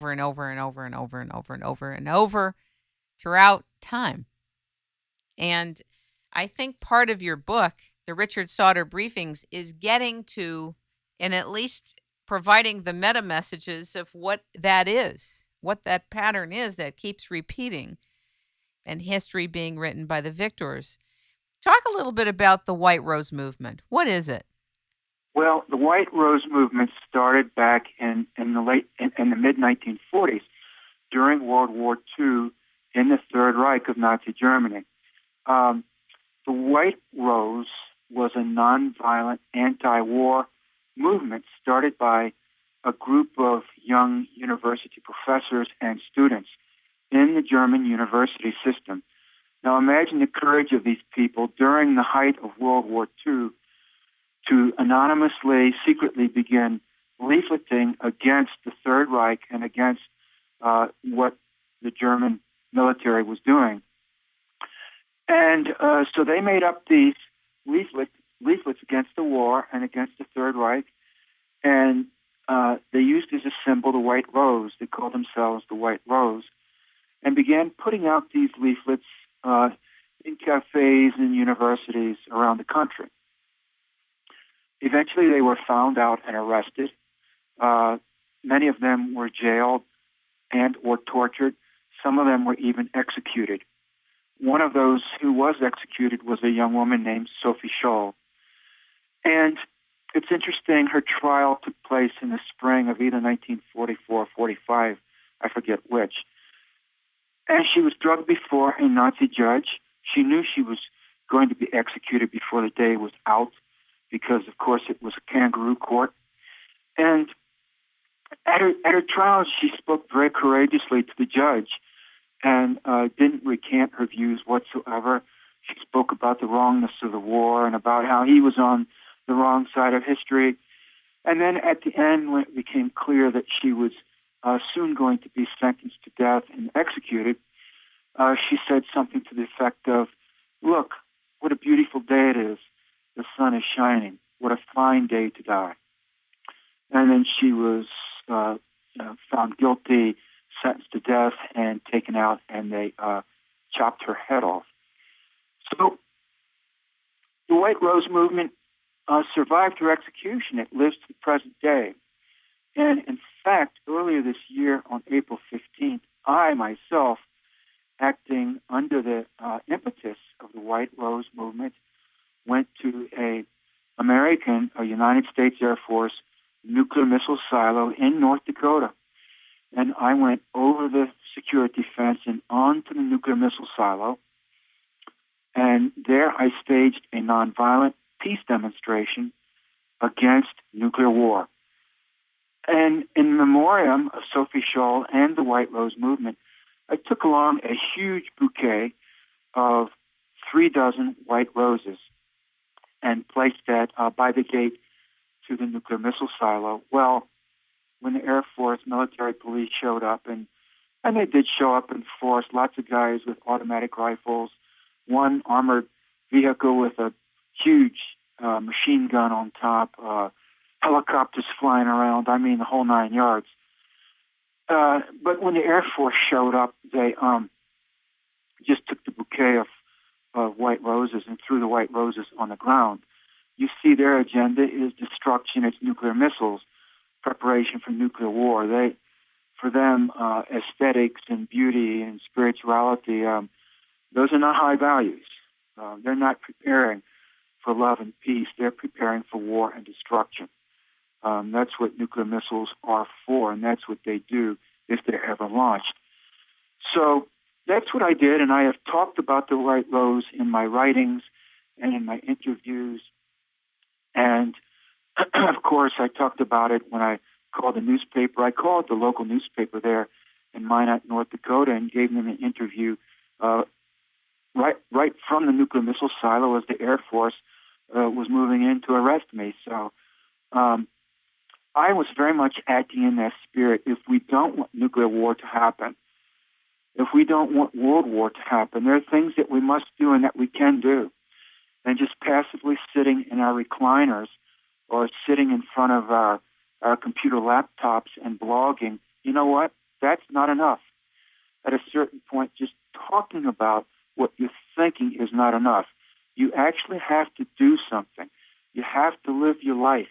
and over and over and over and over and over and over throughout time. And I think part of your book, the Richard Sauder Briefings, is getting to and at least providing the meta messages of what that is, what that pattern is that keeps repeating, and history being written by the victors. Talk a little bit about the White Rose movement. What is it? Well, the White Rose movement started back in the mid 1940s during World War II in the Third Reich of Nazi Germany. The White Rose was a nonviolent anti-war movement started by a group of young university professors and students in the German university system. Now imagine the courage of these people during the height of World War II to anonymously, secretly begin leafleting against the Third Reich and against what the German military was doing. And so they made up these leaflets against the war and against the Third Reich, and they used as a symbol the White Rose. They called themselves the White Rose, and began putting out these leaflets in cafes and universities around the country. Eventually, they were found out and arrested. Many of them were jailed and or tortured. Some of them were even executed. One of those who was executed was a young woman named Sophie Scholl. And it's interesting, her trial took place in the spring of either 1944 or 45, I forget which. And she was drugged before a Nazi judge. She knew she was going to be executed before the day was out because, of course, it was a kangaroo court. And at her trial, she spoke very courageously to the judge and didn't recant her views whatsoever. She spoke about the wrongness of the war and about how he was on the wrong side of history. And then at the end, when it became clear that she was soon going to be sentenced to death and executed, she said something to the effect of, "Look, what a beautiful day it is. The sun is shining. What a fine day to die." And then she was found guilty, sentenced to death, and taken out, and they chopped her head off. So the White Rose movement survived her execution. It lives to the present day. And in fact, earlier this year, on April 15th, I myself, acting under the impetus of the White Rose movement, went to a United States Air Force nuclear missile silo in North Dakota. And I went over the security fence and onto the nuclear missile silo. And there I staged a nonviolent peace demonstration against nuclear war. And in memoriam of Sophie Scholl and the White Rose movement, I took along a huge bouquet of 36 white roses and placed that by the gate to the nuclear missile silo. Well, when the Air Force military police showed up, and they did show up in force, lots of guys with automatic rifles, one armored vehicle with a huge machine gun on top, helicopters flying around, I mean the whole 9 yards. But when the Air Force showed up, they just took the bouquet of white roses and threw the white roses on the ground. You see, their agenda is destruction, it's nuclear missiles, preparation for nuclear war. For them, aesthetics and beauty and spirituality, those are not high values. They're not preparing for love and peace. They're preparing for war and destruction. That's what nuclear missiles are for, and that's what they do if they're ever launched. So that's what I did, and I have talked about the White Rose in my writings and in my interviews. And, of course, I talked about it when I called the newspaper. I called the local newspaper there in Minot, North Dakota, and gave them an interview right from the nuclear missile silo as the Air Force was moving in to arrest me. So I was very much acting in that spirit. If we don't want nuclear war to happen, if we don't want world war to happen, there are things that we must do and that we can do. And just passively sitting in our recliners or sitting in front of our computer laptops and blogging, you know what? that's not enough. At a certain point, just talking about what you're thinking is not enough. You actually have to do something. You have to live your life.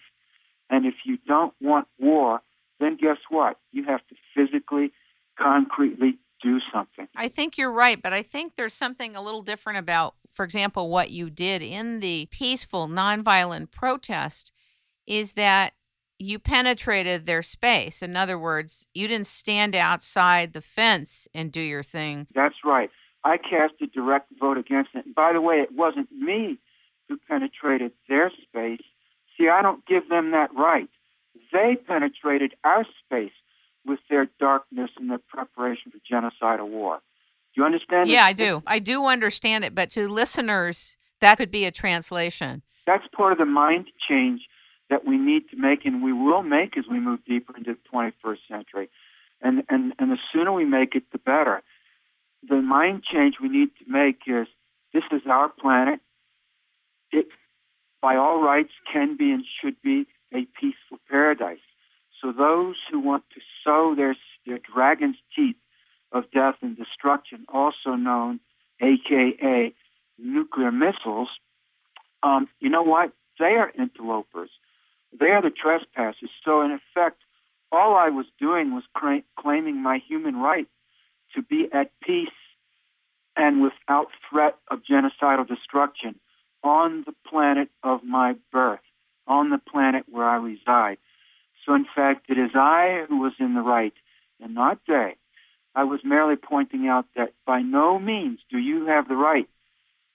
And if you don't want war, then guess what? You have to physically, concretely do something. I think you're right, but I think there's something a little different about, for example, what you did in the peaceful, nonviolent protest is that you penetrated their space. In other words, you didn't stand outside the fence and do your thing. That's right. I cast a direct vote against it. And by the way, it wasn't me who penetrated their space. See, I don't give them that right. They penetrated our space with their darkness and their preparation for genocidal war. Do you understand? Yeah, I do. I do understand it, but to listeners, that could be a translation. That's part of the mind change that we need to make, and we will make as we move deeper into the 21st century. And the sooner we make it, the better. The mind change we need to make is, this is our planet. It, by all rights, can be and should be a peaceful paradise. So those who want to sow their dragon's teeth of death and destruction, also known, a.k.a. nuclear missiles, you know what? They are interlopers. They are the trespassers. So, in effect, all I was doing was claiming my human right to be at peace and without threat of genocidal destruction on the planet of my birth, on the planet where I reside. So, in fact, it is I who was in the right and not they. I was merely pointing out that by no means do you have the right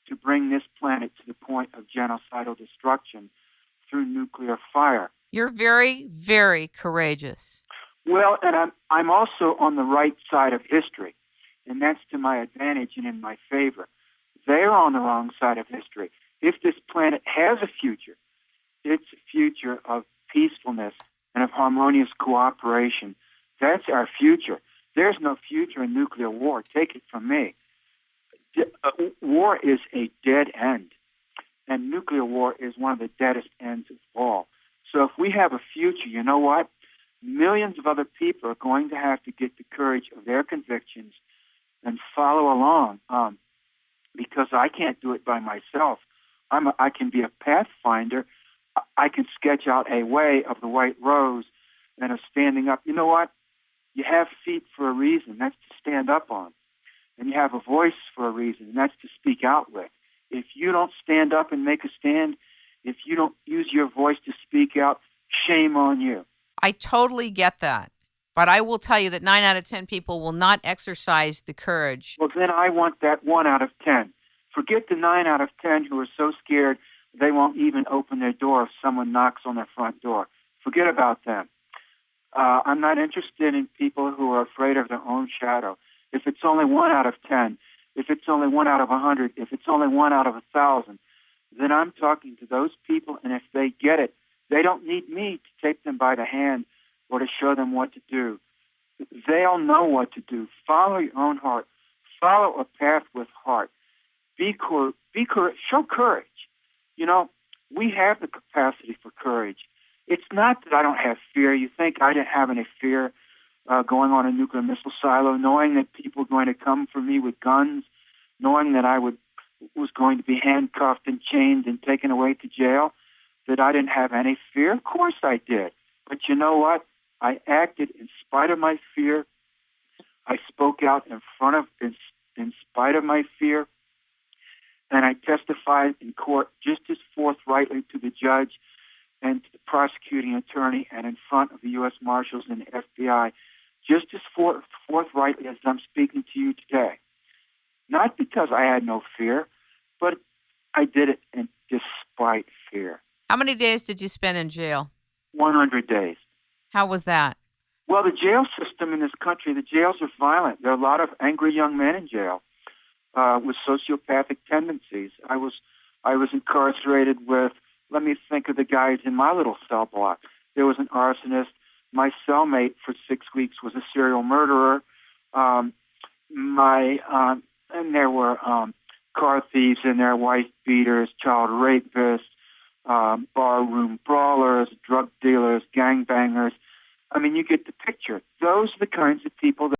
to bring this planet to the point of genocidal destruction through nuclear fire. You're very, very courageous. Well, and I'm also on the right side of history, and that's to my advantage and in my favor. They're on the wrong side of history. If this planet has a future, it's a future of peacefulness and of harmonious cooperation. That's our future. There's no future in nuclear war. Take it from me. War is a dead end, and nuclear war is one of the deadest ends of all. So if we have a future, you know what? Millions of other people are going to have to get the courage of their convictions and follow along, because I can't do it by myself. I can be a pathfinder. I can sketch out a way of the white rose and of standing up. You know what? You have feet for a reason. That's to stand up on. And you have a voice for a reason, and that's to speak out with. If you don't stand up and make a stand, if you don't use your voice to speak out, shame on you. I totally get that. But I will tell you that 9 out of 10 people will not exercise the courage. Well, then I want that 1 out of 10. Forget the 9 out of 10 who are so scared they won't even open their door if someone knocks on their front door. Forget about them. I'm not interested in people who are afraid of their own shadow. If it's only 1 out of 10, if it's only 1 out of 100, if it's only 1 out of 1,000, then I'm talking to those people, and if they get it, they don't need me to take them by the hand or to show them what to do. They'll know what to do. Follow your own heart. Follow a path with heart. Be courage. Show courage. You know, we have the capacity for courage. It's not that I don't have fear. You think I didn't have any fear going on a nuclear missile silo, knowing that people were going to come for me with guns, knowing that I was going to be handcuffed and chained and taken away to jail, that I didn't have any fear? Of course I did. But you know what? I acted in spite of my fear. I spoke out in spite of my fear. And I testified in court just as forthrightly to the judge and to the prosecuting attorney and in front of the U.S. Marshals and the FBI, just as forthrightly as I'm speaking to you today. Not because I had no fear, but I did it despite fear. How many days did you spend in jail? 100 days. How was that? Well, the jail system in this country, the jails are violent. There are a lot of angry young men in jail with sociopathic tendencies. I was incarcerated with, let me think of the guys in my little cell block. There was an arsonist. My cellmate for 6 weeks was a serial murderer. And there were car thieves in there, wife beaters, child rapists, barroom brawlers, drug dealers, gangbangers. I mean, you get the picture. Those are the kinds of people that